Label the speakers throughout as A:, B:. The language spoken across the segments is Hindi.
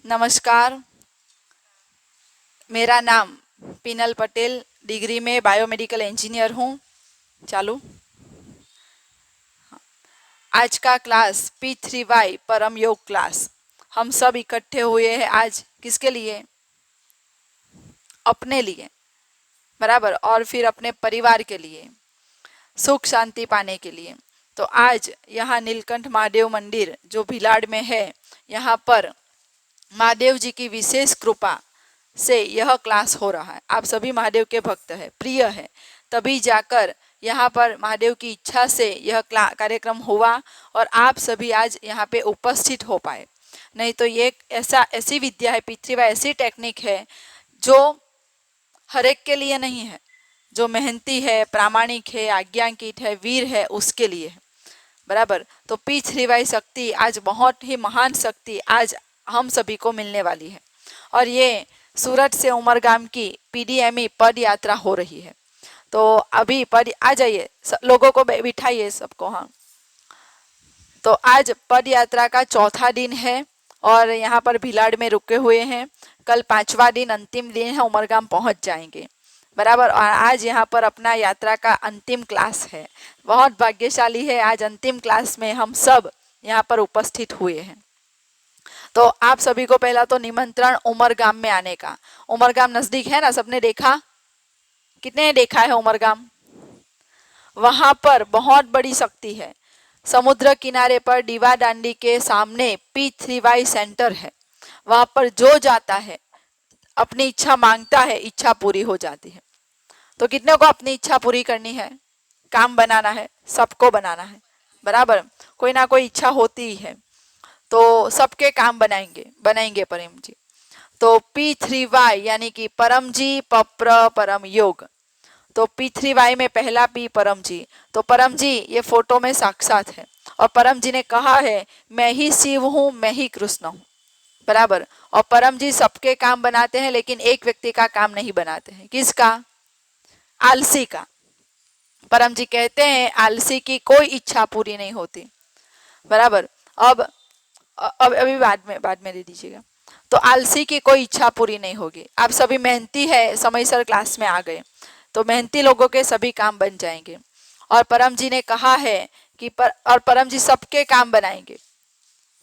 A: नमस्कार। मेरा नाम पिनल पटेल, डिग्री में बायोमेडिकल इंजीनियर हूँ। चालू। आज का क्लास P3Y परम योग क्लास। हम सब इकट्ठे हुए हैं आज किसके लिए? अपने लिए, बराबर, और फिर अपने परिवार के लिए, सुख शांति पाने के लिए। तो आज यहाँ नीलकंठ महादेव मंदिर जो भिलाड़ में है, यहाँ पर महादेव जी की विशेष कृपा से यह क्लास हो रहा है। आप सभी महादेव के भक्त हैं, प्रिय है, तभी जाकर यहाँ पर महादेव की इच्छा से यह कार्यक्रम हुआ और आप सभी आज यहाँ पे उपस्थित हो पाए। नहीं तो ये ऐसी विद्या है, P3Y ऐसी टेक्निक है जो हर एक के लिए नहीं है। जो मेहनती है, प्रामाणिक है, आज्ञांकित है, वीर है, उसके लिए है, बराबर। तो P3Y शक्ति आज बहुत ही महान शक्ति आज हम सभी को मिलने वाली है। और ये सूरत से उमरगाम की PDME पद यात्रा हो रही है। तो अभी पद आ जाइए, लोगों को बिठाइए सबको। हाँ, तो आज पद यात्रा का चौथा दिन है और यहाँ पर भिलाड़ में रुके हुए हैं। कल 5वां दिन, अंतिम दिन है, उमरगाम पहुँच जाएंगे, बराबर। और आज यहाँ पर अपना यात्रा का अंतिम क्लास है। बहुत भाग्यशाली है, आज अंतिम क्लास में हम सब यहाँ पर उपस्थित हुए हैं। तो आप सभी को पहला तो निमंत्रण उमरगाम में आने का। उमरगाम नजदीक है ना, सबने देखा? कितने ने देखा है उमरगाम? वहां पर बहुत बड़ी शक्ति है। समुद्र किनारे पर दीवा दांडी के सामने P3Y सेंटर है। वहां पर जो जाता है अपनी इच्छा मांगता है, इच्छा पूरी हो जाती है। तो कितने को अपनी इच्छा पूरी करनी है? काम बनाना है, सबको बनाना है, बराबर। कोई ना कोई इच्छा होती ही है, तो सबके काम बनाएंगे परम जी। तो P3Y यानी कि परम जी, पप्र, परम योग। तो P3Y में पहला P परम जी। तो परम जी ये फोटो में साक्षात है और परम जी ने कहा है मैं ही शिव हूँ, मैं ही कृष्ण हूँ, बराबर। और परम जी सबके काम बनाते हैं, लेकिन एक व्यक्ति का काम नहीं बनाते हैं। किसका? आलसी का। परम जी कहते हैं आलसी की कोई इच्छा पूरी नहीं होती, बराबर। अब अभी बाद में दे दीजिएगा। तो आलसी की कोई इच्छा पूरी नहीं होगी। आप सभी मेहनती है, समयसर क्लास में आ गए, तो मेहनती लोगों के सभी काम बन जाएंगे। और परम जी ने कहा है कि और परम जी सबके काम बनाएंगे,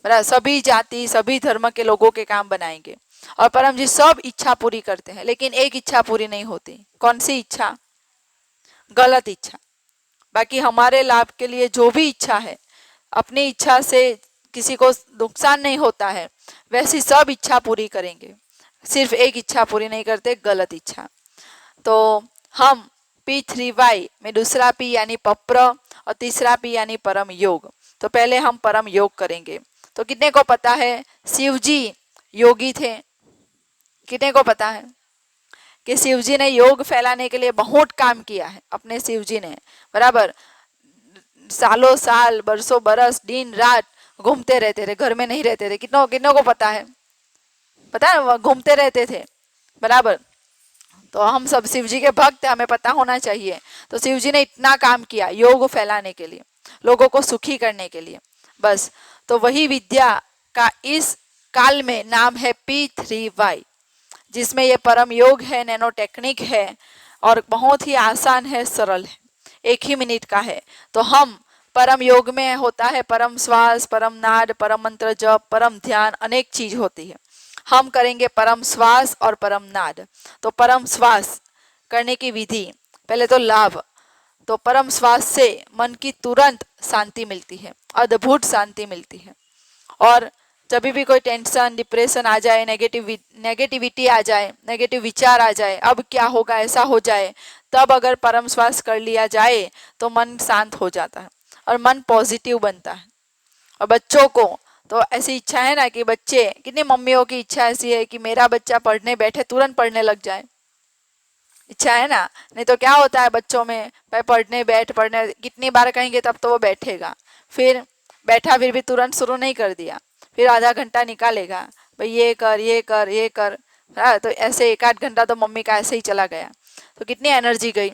A: बराबर। सभी जाति, सभी धर्म के लोगों के काम बनाएंगे। और परम जी सब इच्छा पूरी करते हैं, लेकिन एक इच्छा पूरी नहीं होती। कौन सी इच्छा? गलत इच्छा। बाकी हमारे लाभ के लिए जो भी इच्छा है, अपनी इच्छा से किसी को नुकसान नहीं होता है, वैसी सब इच्छा पूरी करेंगे। सिर्फ एक इच्छा पूरी नहीं करते, गलत इच्छा। तो हम P3Y में दूसरा P यानी पप्र और तीसरा P यानी परम योग। तो पहले हम परम योग करेंगे। तो कितने को पता है शिव जी योगी थे? कितने को पता है कि शिव जी ने योग फैलाने के लिए बहुत काम किया है? अपने शिव जी ने, बराबर, सालों साल, बरसों बरस, दिन रात घूमते रहते थे, घर में नहीं रहते थे। कितनों कितनों को पता है? पता है, घूमते रहते थे, बराबर। तो हम सब शिव जी के भक्त, हमें पता होना चाहिए। तो शिव जी ने इतना काम किया योग फैलाने के लिए, लोगों को सुखी करने के लिए, बस। तो वही विद्या का इस काल में नाम है P3Y, जिसमें ये परम योग है, नैनो टेक्निक है और बहुत ही आसान है, सरल है, 1 ही मिनट का है। तो हम परम योग में होता है परम श्वास, परम नाद, परम मंत्र जप, परम ध्यान, अनेक चीज होती है। हम करेंगे परम श्वास और परम नाद। तो परम श्वास करने की विधि, पहले तो लाभ। तो परम श्वास से मन की तुरंत शांति मिलती है, अद्भुत शांति मिलती है। और जब भी कोई टेंशन, डिप्रेशन आ जाए, नेगेटिविटी आ जाए, नेगेटिव विचार आ जाए, अब क्या होगा, ऐसा हो जाए, तब अगर परम श्वास कर लिया जाए तो मन शांत हो जाता है और मन पॉजिटिव बनता है। और बच्चों को तो ऐसी इच्छा है ना कि बच्चे, कितनी मम्मियों की इच्छा ऐसी है कि मेरा बच्चा पढ़ने बैठे तुरंत पढ़ने लग जाए, इच्छा है ना। नहीं तो क्या होता है बच्चों में, भाई पढ़ने बैठ, पढ़ने, कितनी बार कहेंगे तब तो वो बैठेगा। फिर बैठा, फिर भी तुरंत शुरू नहीं कर दिया, फिर आधा घंटा निकालेगा, भाई ये कर, ये कर, ये कर। हाँ, तो ऐसे 1 आध घंटा तो मम्मी का ऐसे ही चला गया, तो कितनी एनर्जी गई।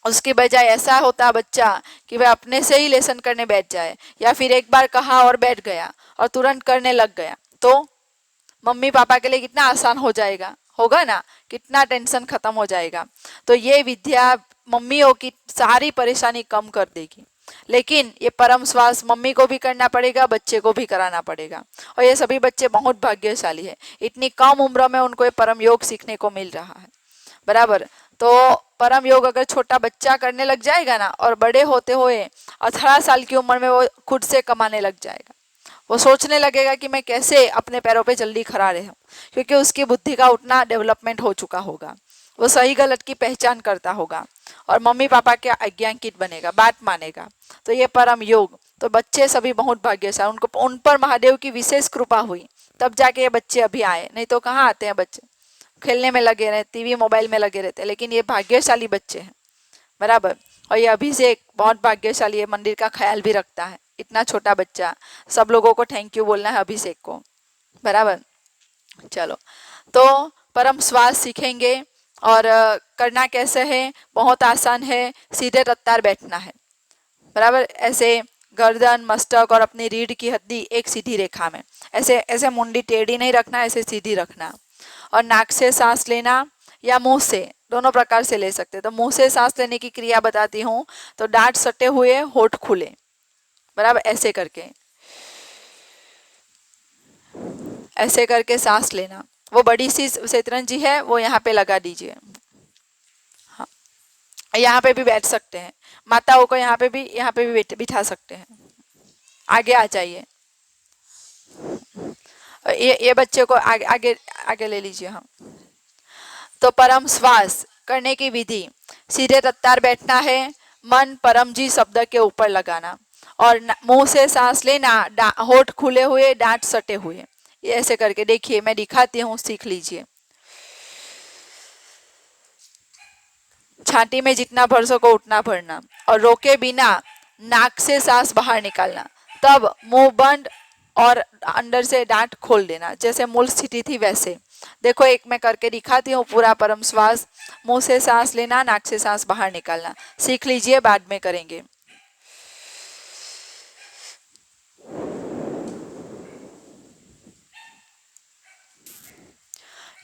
A: उसके बजाय ऐसा होता बच्चा कि वह अपने से ही लेसन करने बैठ जाए, या फिर एक बार कहा और बैठ गया और तुरंत करने लग गया, तो मम्मी पापा के लिए कितना आसान हो जाएगा, होगा ना, कितना टेंशन खत्म हो जाएगा। तो ये विद्या मम्मियों की सारी परेशानी कम कर देगी। लेकिन ये परम श्वास मम्मी को भी करना पड़ेगा, बच्चे को भी कराना पड़ेगा। और ये सभी बच्चे बहुत भाग्यशाली है, इतनी कम उम्र में उनको ये परम योग सीखने को मिल रहा है, बराबर। तो परम योग अगर छोटा बच्चा करने लग जाएगा ना, और बड़े होते हुए 18 साल की उम्र में वो खुद से कमाने लग जाएगा, वो सोचने लगेगा कि मैं कैसे अपने पैरों पे जल्दी खड़ा रहूं, क्योंकि उसकी बुद्धि का उतना डेवलपमेंट हो चुका होगा, वो सही गलत की पहचान करता होगा और मम्मी पापा के आज्ञांकित बनेगा, बात मानेगा। तो ये परम योग, तो बच्चे सभी बहुत भाग्यशाली, उनको उन पर महादेव की विशेष कृपा हुई, तब जाके ये बच्चे अभी आए, नहीं तो कहाँ आते हैं बच्चे, खेलने में लगे रहते, टीवी मोबाइल में लगे रहते हैं। लेकिन ये भाग्यशाली बच्चे हैं, बराबर। और ये अभिषेक बहुत भाग्यशाली है, मंदिर का ख्याल भी रखता है, इतना छोटा बच्चा। सब लोगों को थैंक यू बोलना है अभिषेक को, बराबर। चलो, तो परम श्वास सीखेंगे और करना कैसे है, बहुत आसान है, सीधे रफ्तार बैठना है, बराबर। ऐसे गर्दन, मस्तक और अपनी रीढ़ की हड्डी एक सीधी रेखा में, ऐसे ऐसे मुंडी टेढ़ी नहीं रखना, ऐसे सीधी रखना। और नाक से सांस लेना या मुंह से, दोनों प्रकार से ले सकते हैं। तो मुंह से सांस लेने की क्रिया बताती हूँ। तो दांत सटे हुए, होठ खुले, बराबर, ऐसे करके सांस लेना। वो बड़ी सी शतरंजी है, वो यहाँ पे लगा दीजिए। हाँ, यहाँ पे भी बैठ सकते हैं, माताओं को यहाँ पे भी बिठा सकते हैं। आगे आ जाइए, ये बच्चे को आगे आगे आगे ले लीजिए। हाँ, तो परम श्वास करने की विधि, सीधे रफ्तार बैठना है, मन परम जी शब्द के ऊपर लगाना और मुंह से सांस लेना, होठ खुले हुए, दांत सटे हुए। ये ऐसे करके देखिए, मैं दिखाती हूँ, सीख लीजिए। छाती में जितना भर सको उतना भरना और रोके बिना नाक से सांस बाहर निकालना, तब मुंह बंद और अंदर से दांत खोल देना, जैसे मूल स्थिति थी वैसे। देखो, एक मैं करके दिखाती हूँ पूरा परम श्वास। मुंह से सांस लेना, नाक से सांस बाहर निकालना, सीख लीजिए, बाद में करेंगे।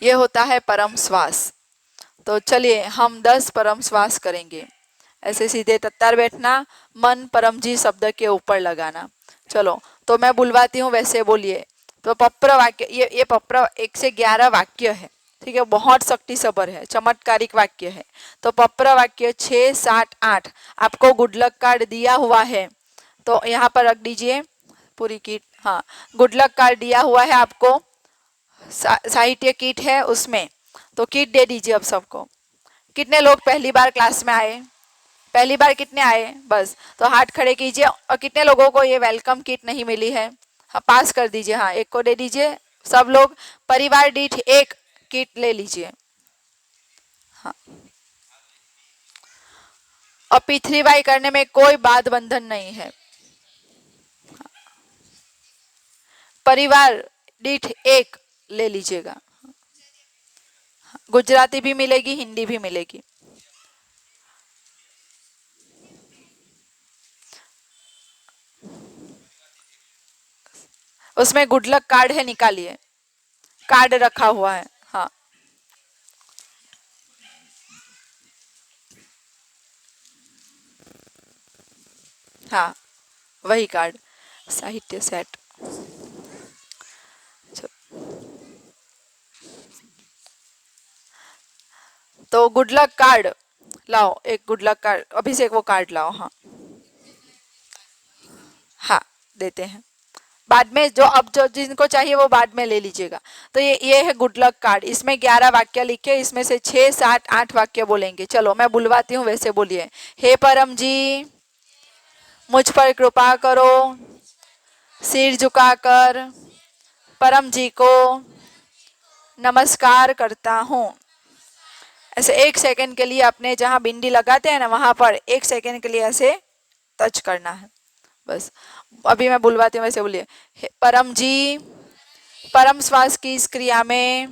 A: ये होता है परम श्वास। तो चलिए हम 10 परम श्वास करेंगे। ऐसे सीधे तत्तार बैठना, मन परम जी शब्द के ऊपर लगाना। चलो, तो मैं बुलवाती हूँ, वैसे बोलिए। तो पप्र वाक्य, ये पप्र 1 से 11 वाक्य है, ठीक है, बहुत शक्ति सबर है, चमत्कारिक वाक्य है। तो पप्र वाक्य 6, 7, 8 आपको गुड लक कार्ड दिया हुआ है, तो यहाँ पर रख दीजिए पूरी किट। हाँ, गुड लक कार्ड दिया हुआ है आपको, साहित्य किट है उसमें, तो किट दे दीजिए अब सबको। कितने लोग पहली बार क्लास में आए, पहली बार कितने आए, बस, तो हाथ खड़े कीजिए। और कितने लोगों को ये वेलकम किट नहीं मिली है, हाँ, पास कर दीजिए। हाँ, एक को दे दीजिए, सब लोग परिवार दीठ एक किट ले लीजिए। हाँ, और P3Y करने में कोई बाध बंधन नहीं है, परिवार दीठ एक ले लीजिएगा। गुजराती भी मिलेगी, हिंदी भी मिलेगी। उसमें गुड लक कार्ड है, निकालिए, कार्ड रखा हुआ है। हाँ, हाँ, वही कार्ड, साहित्य सेट। तो गुड लक कार्ड लाओ, एक गुड लक कार्ड, अभिषेक वो कार्ड लाओ। हाँ, हाँ, देते हैं बाद में, जो अब जो जिनको चाहिए वो बाद में ले लीजिएगा। तो ये है गुड लक कार्ड, इसमें 11 वाक्य लिखे, इसमें से 6, 7, 8 वाक्य बोलेंगे। चलो मैं बुलवाती हूँ, वैसे बोलिए। हे परम जी, मुझ पर कृपा करो, सिर झुकाकर परम जी को नमस्कार करता हूँ। ऐसे 1 सेकंड के लिए अपने जहाँ बिंदी लगाते हैं ना, वहां पर 1 सेकंड के लिए ऐसे टच करना है, बस। अभी मैं बुलवाती हूँ, वैसे बोलिए। परम जी, परम श्वास की इस क्रिया में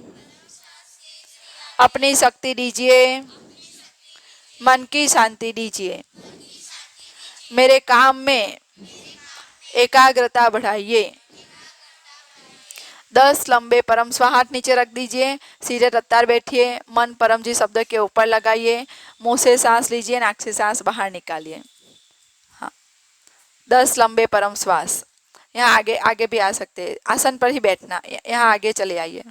A: अपनी शक्ति दीजिए, मन की शांति दीजिए, मेरे काम में एकाग्रता बढ़ाइए, 10 लंबे परम स्वा, हाथ नीचे रख दीजिए, सीधे तत्तार बैठिए, मन परम जी शब्द के ऊपर लगाइए, मुंह से सांस लीजिए, नाक से सांस बाहर निकालिए। हाँ, 10 लंबे परम श्वास। यहाँ आगे आगे भी आ सकते हैं, आसन पर ही बैठना, यहाँ आगे चले आइए।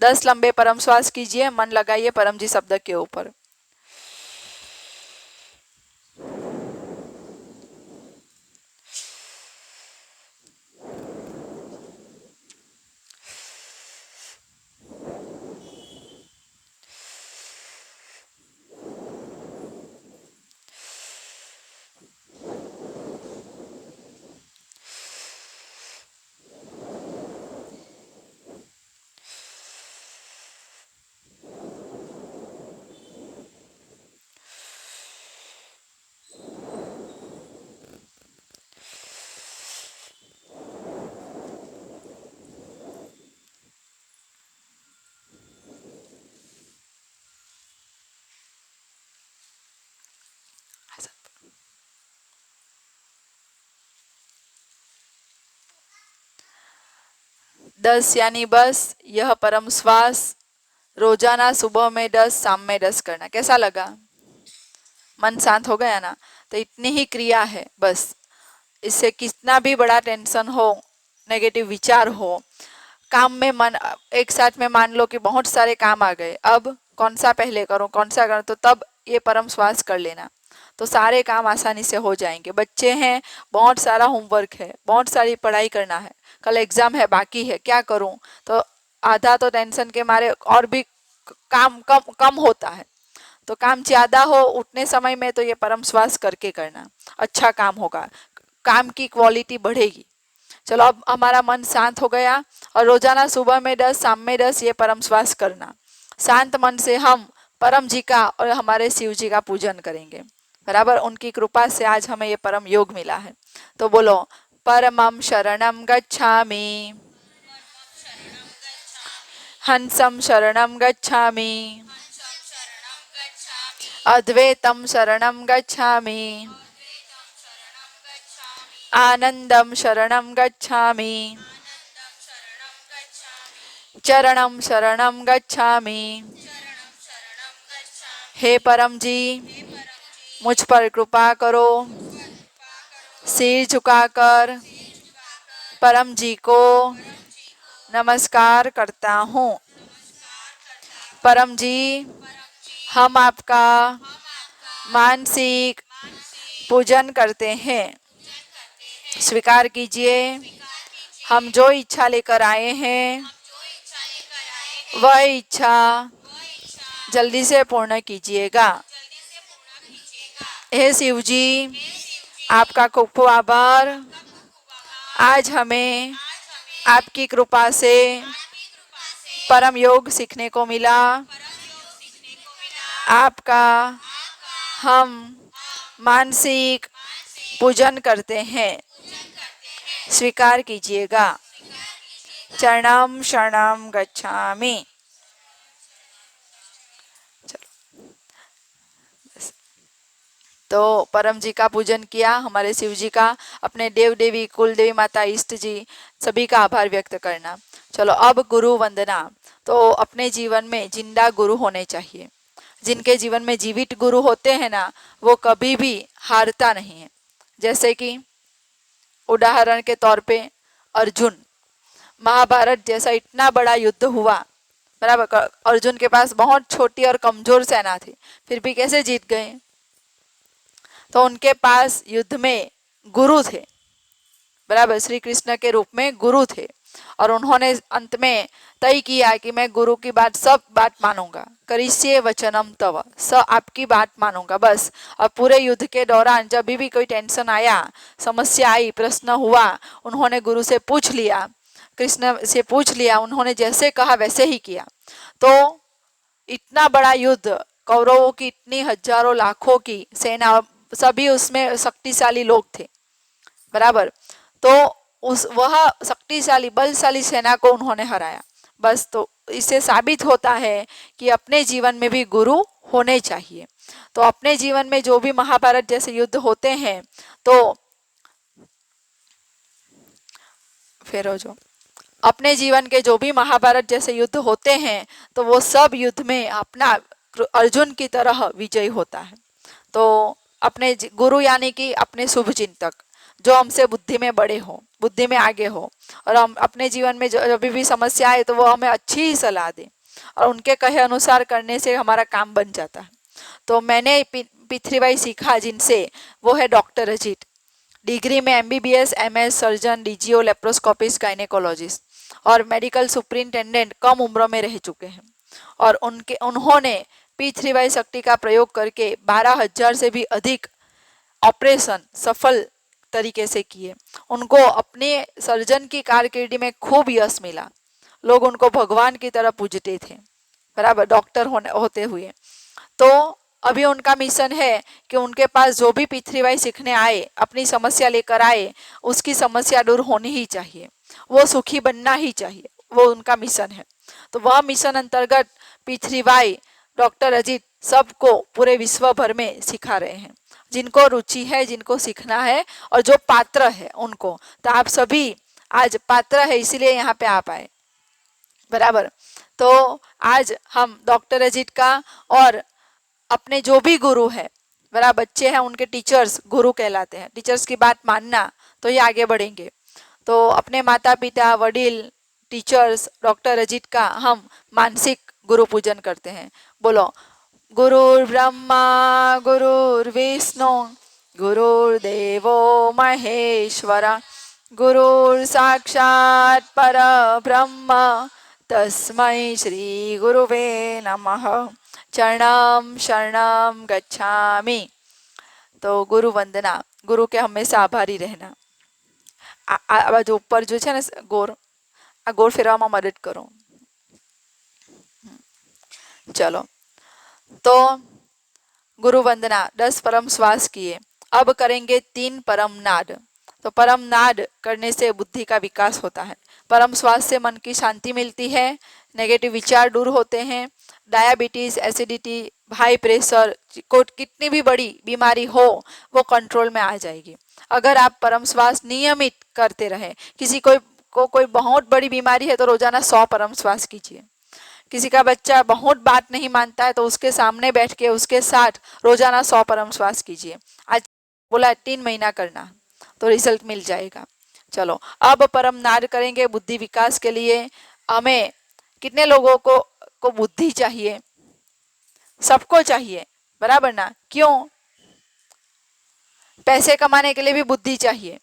A: 10 लंबे परम श्वास कीजिए, मन लगाइए परम जी शब्द के ऊपर। दस यानी बस, यह परम श्वास रोजाना सुबह में 10, शाम में 10 करना। कैसा लगा? मन शांत हो गया ना? तो इतनी ही क्रिया है बस। इससे कितना भी बड़ा टेंशन हो, नेगेटिव विचार हो, काम में मन एक साथ में मान लो कि बहुत सारे काम आ गए, अब कौन सा पहले करूं कौन सा करूं, तो तब ये परम श्वास कर लेना, तो सारे काम आसानी से हो जाएंगे। बच्चे हैं, बहुत सारा होमवर्क है, बहुत सारी पढ़ाई करना है, कल एग्जाम है, बाकी है, क्या करूं, तो आधा तो टेंशन के मारे और भी काम कम कम होता है। तो काम ज़्यादा हो उतने समय में तो ये परम श्वास करके करना, अच्छा काम होगा, काम की क्वालिटी बढ़ेगी। चलो अब हमारा मन शांत हो गया, और रोजाना सुबह में 10, शाम में 10 ये परम श्वास करना। शांत मन से हम परम जी का और हमारे शिव जी का पूजन करेंगे। बराबर, उनकी कृपा से आज हमें ये परम योग मिला है। तो बोलो, परमं शरणं गच्छामि, हंसं शरणं गच्छामि, अद्वैतं शरणं गच्छामि, आनंदं शरणं गच्छामि, चरणं शरणं गच्छामि। हे परम जी, मुझ पर कृपा करो। सिर झुकाकर परम जी को नमस्कार करता हूँ। परम जी, हम आपका मानसिक पूजन करते हैं। स्वीकार कीजिए, हम जो इच्छा लेकर आए हैं वह इच्छा जल्दी से पूर्ण कीजिएगा। हे शिव जी, आपका खूब खूब आभार। आज हमें आपकी कृपा से परम योग सीखने को मिला। आपका हम मानसिक पूजन करते हैं, स्वीकार कीजिएगा। चरणं शरणं गच्छामि। तो परम जी का पूजन किया, हमारे शिव जी का, अपने देव देवी कुल देवी माता इष्ट जी सभी का आभार व्यक्त करना। चलो अब गुरु वंदना। तो अपने जीवन में जिंदा गुरु होने चाहिए। जिनके जीवन में जीवित गुरु होते हैं ना, वो कभी भी हारता नहीं है। जैसे कि उदाहरण के तौर पे अर्जुन, महाभारत जैसा इतना बड़ा युद्ध हुआ, बराबर, अर्जुन के पास बहुत छोटी और कमजोर सेना थी, फिर भी कैसे जीत गए? तो उनके पास युद्ध में गुरु थे, बराबर, श्री कृष्ण के रूप में गुरु थे, और उन्होंने अंत में तय किया कि मैं गुरु की बात, सब बात मानूंगा, करिष्ये वचनम तव, सब आपकी बात मानूंगा बस। और पूरे युद्ध के दौरान जब भी कोई टेंशन आया, समस्या आई, प्रश्न हुआ, उन्होंने गुरु से पूछ लिया, कृष्ण से पूछ लिया, उन्होंने जैसे कहा वैसे ही किया। तो इतना बड़ा युद्ध, कौरवों की इतनी हजारों लाखों की सेना, सभी उसमें शक्तिशाली लोग थे, बराबर, तो उस वह शक्तिशाली बलशाली सेना को उन्होंने हराया बस। तो इससे साबित होता है कि अपने जीवन में भी गुरु होने चाहिए। तो अपने जीवन में जो भी महाभारत जैसे युद्ध होते हैं, तो फिर जो अपने जीवन के जो भी महाभारत जैसे युद्ध होते हैं तो वो सब युद्ध में अपना अर्जुन की तरह विजयी होता है। तो अपने गुरु यानी कि अपने शुभ चिंतक जो हमसे बुद्धि में बड़े हो, बुद्धि में आगे हो, और हम अपने जीवन में जब भी समस्या आए तो वो हमें अच्छी ही सलाह दे और उनके कहे अनुसार करने से हमारा काम बन जाता है। तो मैंने पृथ्वीबाई सीखा जिनसे, वो है डॉक्टर अजीत। डिग्री में MBBS, MS, surgeon, DGO, laparoscopist, gynaecologist और मेडिकल सुपरिंटेंडेंट कम उम्र में रह चुके हैं। और उन्होंने P3Y शक्ति का प्रयोग करके 12,000 से भी अधिक ऑपरेशन सफल तरीके से किए। उनको अपने सर्जन की कारकिर्दी में खूब यश मिला। लोग उनको भगवान की तरह पूजते थे, बराबर, डॉक्टर होते हुए। तो अभी उनका मिशन है कि उनके पास जो भी P3Y सीखने आए, अपनी समस्या लेकर आए, उसकी समस्या दूर होनी ही चाहिए, वो सुखी बनना ही चाहिए, वो उनका मिशन है। तो वह मिशन अंतर्गत P3Y डॉक्टर अजीत सबको पूरे विश्व भर में सिखा रहे हैं। जिनको रुचि है, जिनको सीखना है और जो पात्र है उनको। तो आप सभी आज पात्र है इसीलिए यहाँ पे आप आए, बराबर। तो आज हम डॉक्टर अजीत का और अपने जो भी गुरु है, बराबर, बच्चे हैं उनके टीचर्स गुरु कहलाते हैं। टीचर्स की बात मानना तो ये आगे बढ़ेंगे। तो अपने माता पिता, वडील, टीचर्स, डॉक्टर अजीत का हम मानसिक गुरु पूजन करते हैं। बोलो, गुरुर्ब्रह्मा गुरुर्विष्णु गुरुर्देवो महेश्वरा गुरुर साक्षात् परब्रह्म तस्मै श्री गुरुवे नमः। चरणम शरणम गच्छामि। तो गुरु वंदना, गुरु के हमेशा आभारी रहना। आ जो ऊपर जो है ना गोर, आ गोर फेरवामां मदद करो। चलो, तो गुरु वंदना 10 परम श्वास किए। अब करेंगे 3 परम नाद। तो परम नाद करने से बुद्धि का विकास होता है। परम श्वास से मन की शांति मिलती है, नेगेटिव विचार दूर होते हैं, डायबिटीज, एसिडिटी, हाई प्रेशर, कितनी भी बड़ी बीमारी हो वो कंट्रोल में आ जाएगी अगर आप परम श्वास नियमित करते रहे। किसी को कोई बहुत बड़ी बीमारी है तो रोजाना 100 परम श्वास कीजिए। किसी का बच्चा बहुत बात नहीं मानता है तो उसके सामने बैठ के उसके साथ रोजाना 100 परम श्वास कीजिए। आज बोला 3 महीना करना तो रिजल्ट मिल जाएगा। चलो, अब परम नाद करेंगे बुद्धि विकास के लिए। हमें कितने लोगों को बुद्धि चाहिए? सबको चाहिए, बराबर ना? क्यों? पैसे कमाने के लिए भी बुद्धि चाहिए,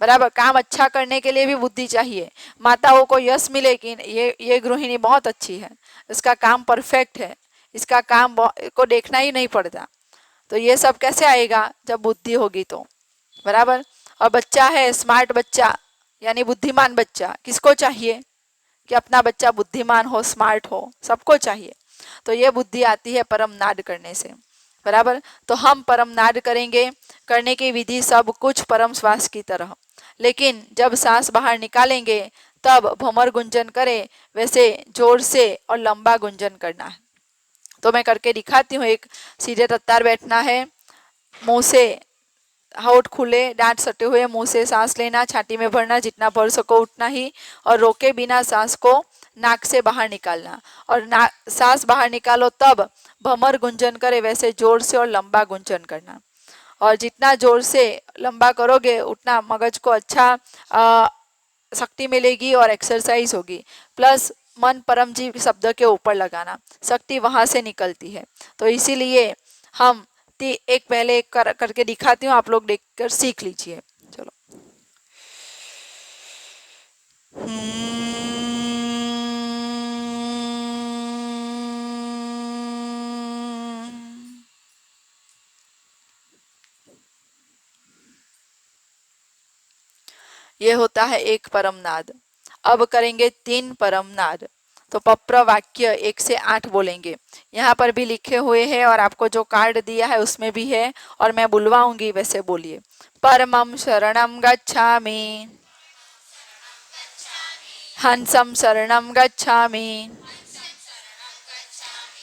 A: बराबर। काम अच्छा करने के लिए भी बुद्धि चाहिए। माताओं को यश मिले कि ये गृहिणी बहुत अच्छी है, इसका काम परफेक्ट है, इसका काम को देखना ही नहीं पड़ता। तो ये सब कैसे आएगा? जब बुद्धि होगी तो, बराबर। और बच्चा है स्मार्ट बच्चा यानी बुद्धिमान बच्चा, किसको चाहिए कि अपना बच्चा बुद्धिमान हो, स्मार्ट हो? सबको चाहिए। तो ये बुद्धि आती है परम नाद करने से, बराबर। तो हम परम नाद करेंगे। करने की विधि सब कुछ परम श्वास की तरह, लेकिन जब सांस बाहर निकालेंगे तब भमर गुंजन करे वैसे जोर से और लंबा गुंजन करना है। तो मैं करके दिखाती हूँ। एक सीधे तत्तार बैठना है, मुंह से होठ खुले, दांत सटे हुए, मुंह से सांस लेना, छाती में भरना, जितना भर सको उतना ही, और रोके बिना सांस को नाक से बाहर निकालना। और सांस बाहर निकालो तब भमर गुंजन करे वैसे जोर से और लंबा गुंजन करना। और जितना जोर से लंबा करोगे उतना मगज को अच्छा शक्ति मिलेगी और एक्सरसाइज होगी। प्लस मन परम जीव शब्द के ऊपर लगाना, शक्ति वहां से निकलती है। तो इसीलिए हम एक पहले एक करके दिखाती हूँ, आप लोग देखकर सीख लीजिए। चलो, ये होता है एक परम नाद। अब करेंगे 3 परम नाद। तो पप्र वाक्य 1 से 8 बोलेंगे। यहाँ पर भी लिखे हुए हैं और आपको जो कार्ड दिया है उसमें भी है, और मैं बुलवाऊंगी वैसे बोलिए। परमं शरणं गच्छामि, हंसं शरणं गच्छामि,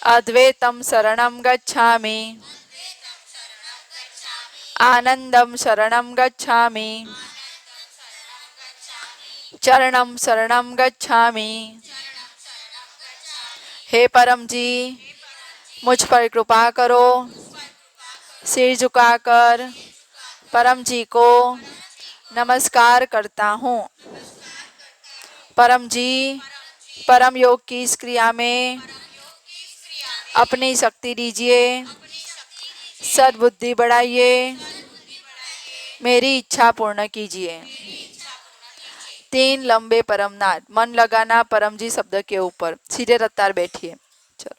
A: अद्वैतं शरणं गच्छामि, आनंदं शरणं गच्छामि, चरणम शरणम गच्छामि। हे परम जी, मुझ पर कृपा करो। सिर झुकाकर परम जी को नमस्कार करता हूँ। परम जी, परम योग की इस क्रिया में अपनी शक्ति दीजिए, सद्बुद्धि बढ़ाइए, मेरी इच्छा पूर्ण कीजिए। 3 लंबे परमनाद, मन लगाना परम जी शब्द के ऊपर। सीधे रफ्तार बैठिए। चलो।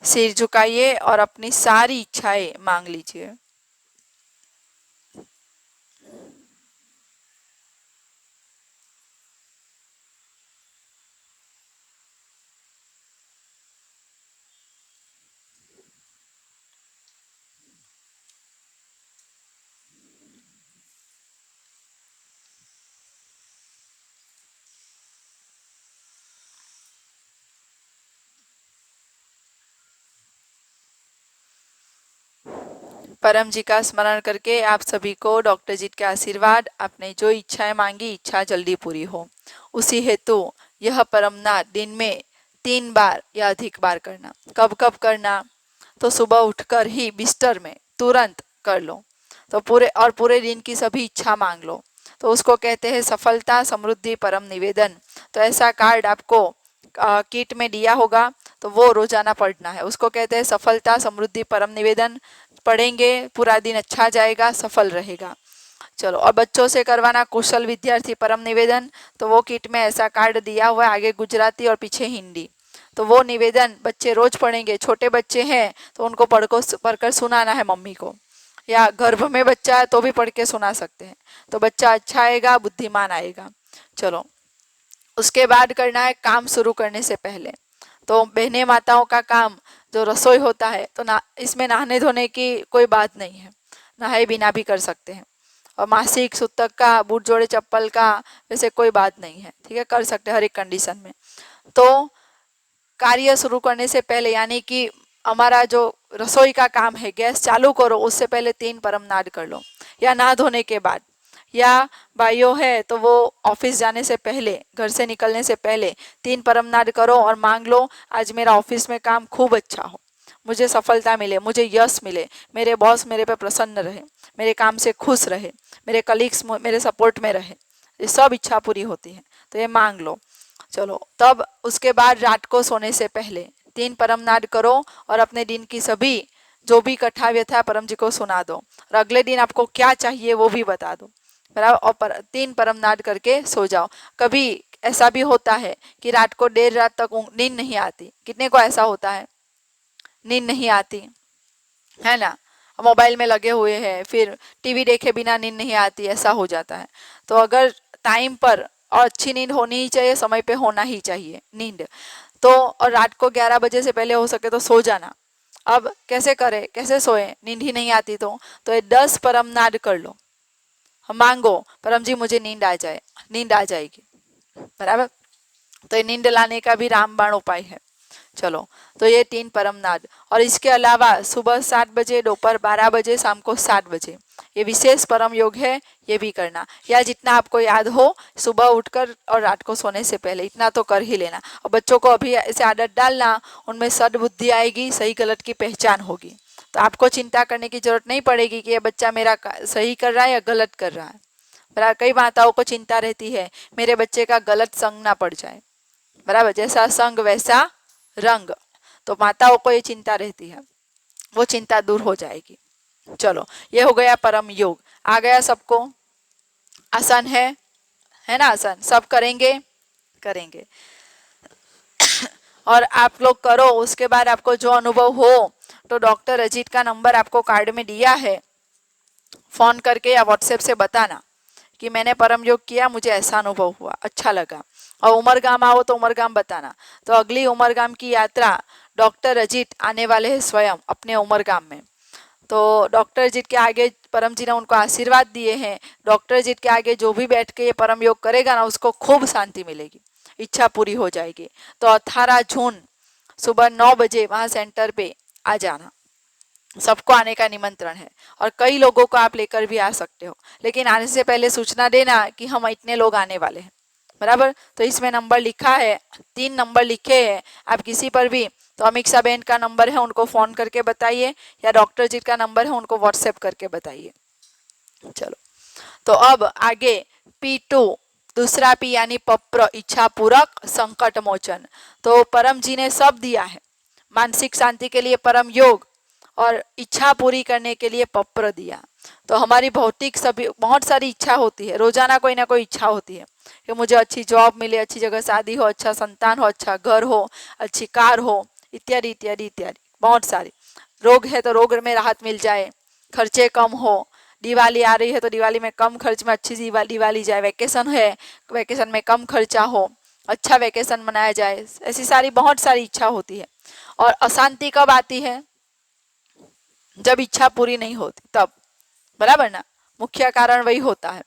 A: सिर झुकाइए और अपनी सारी इच्छाएं मांग लीजिए। परम जी का स्मरण करके आप सभी को डॉक्टर जी के आशीर्वाद, आपने जो इच्छाएं मांगी, इच्छा जल्दी पूरी हो। उसी हेतु यह परमनाद दिन में 3 बार या अधिक बार करना। कब कब करना? तो सुबह उठकर ही बिस्तर में तुरंत कर लो। तो पूरे दिन की सभी इच्छा मांग लो। तो उसको कहते हैं सफलता समृद्धि परम निवेदन। तो ऐसा कार्ड आपको किट में दिया होगा, तो वो रोजाना पढ़ना है। उसको कहते हैं सफलता समृद्धि परम निवेदन। पढ़ेंगे, पूरा दिन अच्छा जाएगा, सफल रहेगा। चलो, और बच्चों से करवाना कुशल विद्यार्थी परम निवेदन। तो वो किट में ऐसा कार्ड दिया हुआ है, आगे गुजराती और पीछे हिंदी। तो वो निवेदन बच्चे रोज पढ़ेंगे। छोटे बच्चे हैं तो उनको पढ़कर सुनाना है मम्मी को, या गर्भ में बच्चा है तो भी पढ़ के सुना सकते हैं। तो बच्चा अच्छा आएगा, बुद्धिमान आएगा। चलो, उसके बाद करना है काम शुरू करने से पहले। तो बहने माताओं का काम जो रसोई होता है, तो ना इसमें नहाने धोने की कोई बात नहीं है, नहाए बिना भी कर सकते हैं। और मासिक सूतक का, बूट जोड़े चप्पल का, वैसे कोई बात नहीं है, ठीक है, कर सकते हैं हर एक कंडीशन में। तो कार्य शुरू करने से पहले, यानी कि हमारा जो रसोई का काम है, गैस चालू करो उससे पहले 3 परमनाद कर लो, या नहा धोने के बाद, या भाइयों है तो वो ऑफिस जाने से पहले, घर से निकलने से पहले 3 परमनाद करो और मांग लो आज मेरा ऑफिस में काम खूब अच्छा हो, मुझे सफलता मिले, मुझे यश मिले, मेरे बॉस मेरे पे प्रसन्न रहे, मेरे काम से खुश रहे, मेरे कलीग्स मेरे सपोर्ट में रहे। ये सब इच्छा पूरी होती है, तो ये मांग लो। चलो, तब उसके बाद रात को सोने से पहले 3 परमनाद करो और अपने दिन की सभी जो भी कथा व्यथा परम जी को सुना दो, और अगले दिन आपको क्या चाहिए वो भी बता दो, बराबर। और 3 परमनाद करके सो जाओ। कभी ऐसा भी होता है कि रात को देर रात तक नींद नहीं आती। कितने को ऐसा होता है? नींद नहीं आती है ना, मोबाइल में लगे हुए हैं, फिर टीवी देखे बिना नींद नहीं आती, ऐसा हो जाता है। तो अगर टाइम पर और अच्छी नींद होनी ही चाहिए, समय पे होना ही चाहिए नींद। तो और रात को 11 बजे से पहले हो सके तो सो जाना। अब कैसे करें, कैसे सोए, नींद ही नहीं आती तो ये 10 परमनाद कर लो, हम मांगो परम जी मुझे नींद आ जाए, नींद आ जाएगी, बराबर। तो ये नींद लाने का भी रामबाण उपाय है। चलो, तो ये 3 परमनाद, और इसके अलावा सुबह 7 बजे, दोपहर 12 बजे, शाम को 7 बजे ये विशेष परम योग है, ये भी करना। या जितना आपको याद हो, सुबह उठकर और रात को सोने से पहले इतना तो कर ही लेना। और बच्चों को अभी ऐसे आदत डालना, उनमें सद्बुद्धि आएगी, सही गलत की पहचान होगी। तो आपको चिंता करने की जरूरत नहीं पड़ेगी कि ये बच्चा मेरा सही कर रहा है या गलत कर रहा है। बराबर, कई माताओं को चिंता रहती है मेरे बच्चे का गलत संग ना पड़ जाए, बराबर, जैसा संग वैसा रंग। तो माताओं को ये चिंता रहती है, वो चिंता दूर हो जाएगी। चलो, ये हो गया परम योग, आ गया सबको। आसान है ना? आसान, सब करेंगे करेंगे। और आप लोग करो, उसके बाद आपको जो अनुभव हो तो डॉक्टर अजीत का नंबर आपको कार्ड में दिया है, फोन करके या व्हाट्सएप से बताना कि मैंने परम योग किया, मुझे ऐसा अनुभव हुआ, अच्छा लगा। और उमरगाम आओ तो उमरगाम बताना। तो अगली उमरगाम की यात्रा डॉक्टर अजीत आने वाले हैं स्वयं अपने उमरगाम में। तो डॉक्टर अजीत के आगे परम जी ने उनको आशीर्वाद दिए हैं। डॉक्टर अजीत के आगे जो भी बैठ के ये परम योग करेगा ना, उसको खूब शांति मिलेगी, इच्छा पूरी हो जाएगी। तो 18 जून सुबह 9 बजे वहाँ सेंटर पे आ जाना। सबको आने का निमंत्रण है और कई लोगों को आप लेकर भी आ सकते हो, लेकिन आने से पहले सूचना देना कि हम इतने लोग आने वाले हैं, बराबर? तो इसमें नंबर लिखा है, 3 नंबर लिखे हैं, आप किसी पर भी, तो अमीक्षा बहन का नंबर है, उनको फोन करके बताइए, या डॉक्टर जी का नंबर है, उनको व्हाट्सएप करके बताइए। चलो, तो अब आगे P2, दूसरा P यानी पप्र, इच्छा पूरक संकट मोचन। तो परम जी ने सब दिया है, मानसिक शांति के लिए परम योग और इच्छा पूरी करने के लिए पप्र दिया। तो हमारी भौतिक सभी बहुत सारी इच्छा होती है, रोजाना कोई ना कोई इच्छा होती है कि मुझे अच्छी जॉब मिले, अच्छी जगह शादी हो, अच्छा संतान हो, अच्छा घर हो, अच्छी कार हो, इत्यादि इत्यादि इत्यादि, बहुत सारी। रोग है तो रोग में राहत मिल जाए, खर्चे कम हो, दिवाली आ रही है तो दिवाली में कम खर्च में अच्छी दिवाली जाए, वैकेशन है, वैकेशन में कम खर्चा हो, अच्छा वैकेशन मनाया जाए, ऐसी सारी बहुत सारी इच्छा होती है। और अशांति कब आती है? जब इच्छा पूरी नहीं होती तब, बराबर ना? मुख्य कारण वही होता है।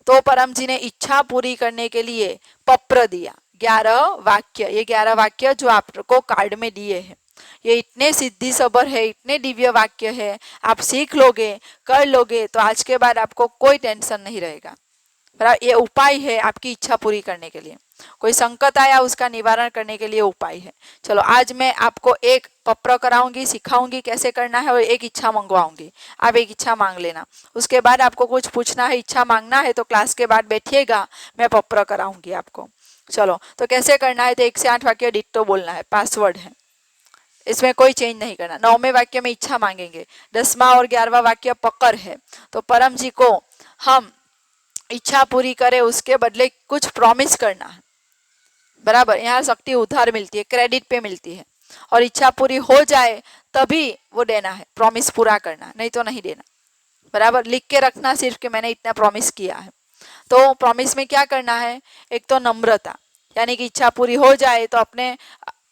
A: तो परम जी ने इच्छा पूरी करने के लिए पप्र दिया, 11 वाक्य। ये 11 वाक्य जो आपको कार्ड में दिए हैं, ये इतने सिद्धि सबर है, इतने दिव्य वाक्य है, आप सीख लोगे, कर लोगे तो आज के बाद आपको कोई टेंशन नहीं रहेगा। ये उपाय है आपकी इच्छा पूरी करने के लिए, कोई संकट आया उसका निवारण करने के लिए उपाय है। चलो, आज मैं आपको एक पत्र कराऊंगी, सिखाऊंगी कैसे करना है, और एक इच्छा मंगवाऊंगी, आप एक इच्छा मांग लेना। उसके बाद आपको कुछ पूछना है, इच्छा मांगना है, तो क्लास के बाद बैठिएगा, मैं पत्र कराऊंगी आपको। चलो, तो कैसे करना है? तो 1 से 8 वाक्य डिट्टो बोलना है, पासवर्ड है, इसमें कोई चेंज नहीं करना। 9वें वाक्य में इच्छा मांगेंगे, 10वां और 11वां वाक्य पकड़ है। तो परम जी को हम इच्छा पूरी करे उसके बदले कुछ प्रॉमिस करना है, बराबर? यहाँ शक्ति उधार मिलती है, क्रेडिट पे मिलती है, और इच्छा पूरी हो जाए तभी वो देना है, प्रॉमिस पूरा करना, नहीं तो नहीं देना, बराबर? लिख के रखना सिर्फ कि मैंने इतना प्रॉमिस किया है। तो प्रॉमिस में क्या करना है? एक तो नम्रता, यानी कि इच्छा पूरी हो जाए तो अपने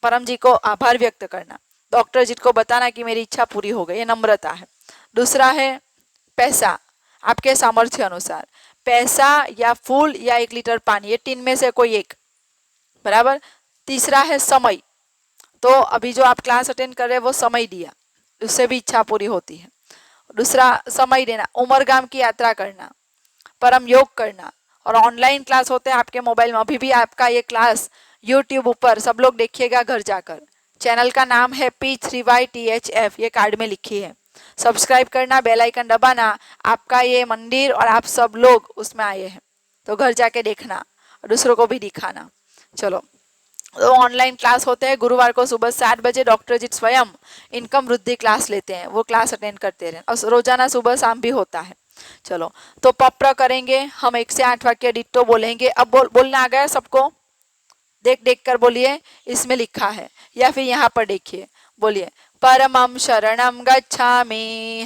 A: परम जी को आभार व्यक्त करना, डॉक्टर जी को बताना कि मेरी इच्छा पूरी हो गई, ये नम्रता है। दूसरा है पैसा, आपके सामर्थ्य अनुसार, पैसा या फूल या 1 लीटर पानी, ये 3 में से कोई एक, बराबर? तीसरा है समय, तो अभी जो आप क्लास अटेंड कर रहे हैं वो समय दिया, उससे भी इच्छा पूरी होती है। दूसरा समय देना, उमरगाम की यात्रा करना, परम योग करना, और ऑनलाइन क्लास होते हैं आपके मोबाइल में। अभी भी आपका ये क्लास यूट्यूब ऊपर सब लोग देखिएगा घर जाकर। चैनल का नाम है P3YTHF, ये कार्ड में लिखी है। सब्सक्राइब करना, बेल आइकन दबाना, आपका ये मंदिर और आप सब लोग उसमें आए हैं, तो घर जाके देखना और दूसरों को भी दिखाना। चलो, तो ऑनलाइन क्लास होते हैं गुरुवार को सुबह 7 बजे, डॉक्टर जी स्वयं इनकम वृद्धि क्लास लेते हैं, वो क्लास अटेंड करते रहे, और रोजाना सुबह शाम भी होता है। चलो, तो पप्र करेंगे हम, 1 से 8 वाक्य डिट्टो बोलेंगे। अब बोलना आ गया सबको? देख देख कर बोलिए, इसमें लिखा है, या फिर यहाँ पर देखिए, बोलिए। परमं शरणं गच्छामि,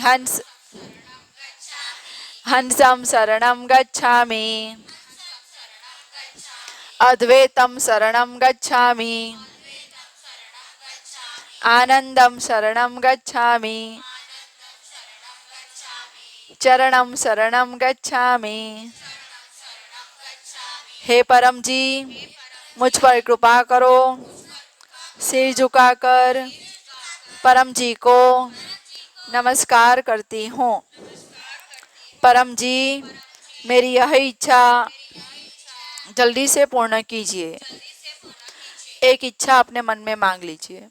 A: हंसं शरणं गच्छामि, अद्वैतं शरणं गच्छामि, आनंदं शरणं गच्छामि, चरणं शरणं गच्छामि। हे परम जी, मुझ पर कृपा करो। सिर झुकाकर परम जी को नमस्कार करती हूँ। परम जी, मेरी यह इच्छा जल्दी से पूर्ण कीजिए। एक इच्छा अपने मन में मांग लीजिए।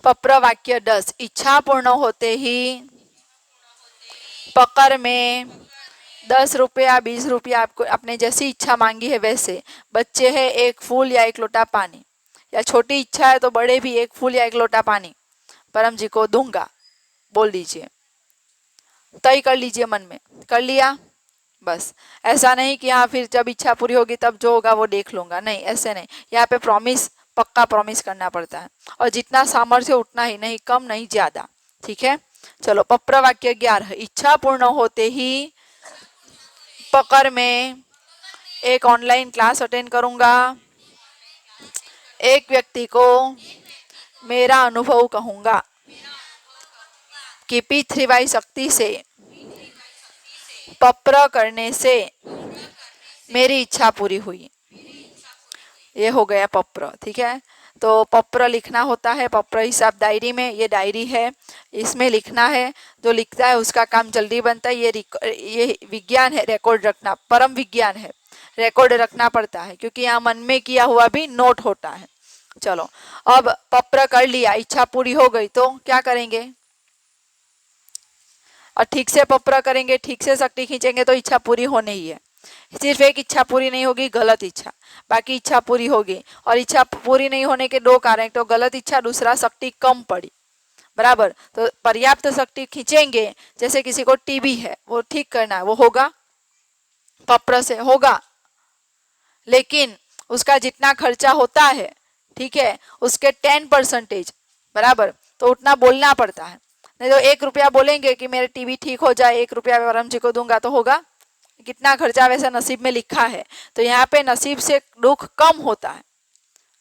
A: पप्र वाक्य 10, इच्छा पूर्ण होते ही पकर में 10 रुपया 20 रुपया आपको अपने जैसी इच्छा मांगी है वैसे, बच्चे है एक फूल या एक लोटा पानी, या छोटी इच्छा है तो बड़े भी एक फूल या एक लोटा पानी परम जी को दूंगा, बोल दीजिए, तय कर लीजिए मन में। कर लिया? बस। ऐसा नहीं कि हाँ फिर जब इच्छा पूरी होगी तब जो होगा वो देख लूंगा, नहीं, ऐसे नहीं। यहाँ पे प्रॉमिस, पक्का प्रॉमिस करना पड़ता है, और जितना सामर्थ्य उतना ही, नहीं कम नहीं ज्यादा। ठीक है, चलो पप्र वाक्य 11, इच्छा पूर्ण होते ही पकर में एक ऑनलाइन क्लास अटेंड करूंगा, एक व्यक्ति को मेरा अनुभव कहूंगा कि P3Y शक्ति से पप्र करने से मेरी इच्छा पूरी हुई। ये हो गया पप्र। ठीक है, तो पप्र लिखना होता है, पप्र हिसाब डायरी में, ये डायरी है, इसमें लिखना है, जो लिखता है उसका काम जल्दी बनता है। ये विज्ञान है, रिकॉर्ड रखना, परम विज्ञान है, रिकॉर्ड रखना पड़ता है, क्योंकि यहाँ मन में किया हुआ भी नोट होता है। चलो, अब पप्र कर लिया, इच्छा पूरी हो गई तो क्या करेंगे? और ठीक से पप्र करेंगे, ठीक से शक्ति खींचेंगे तो इच्छा पूरी होनी ही है। सिर्फ एक इच्छा पूरी नहीं होगी, गलत इच्छा, बाकी इच्छा पूरी होगी। और इच्छा पूरी नहीं होने के 2 कारण, तो गलत इच्छा, दूसरा शक्ति कम पड़ी, बराबर। तो पर्याप्त शक्ति खींचेंगे, जैसे किसी को टीबी है, वो ठीक करना है, वो होगा पप्र से, होगा, लेकिन उसका जितना खर्चा होता है, ठीक है, उसके 10%, बराबर, तो उतना बोलना पड़ता है। नहीं तो 1 रुपया बोलेंगे कि मेरे टीबी ठीक हो जाए, 1 रुपया परम जी को दूंगा, तो होगा? कितना खर्चा वैसा नसीब में लिखा है, तो यहाँ पे नसीब से दुख कम होता है,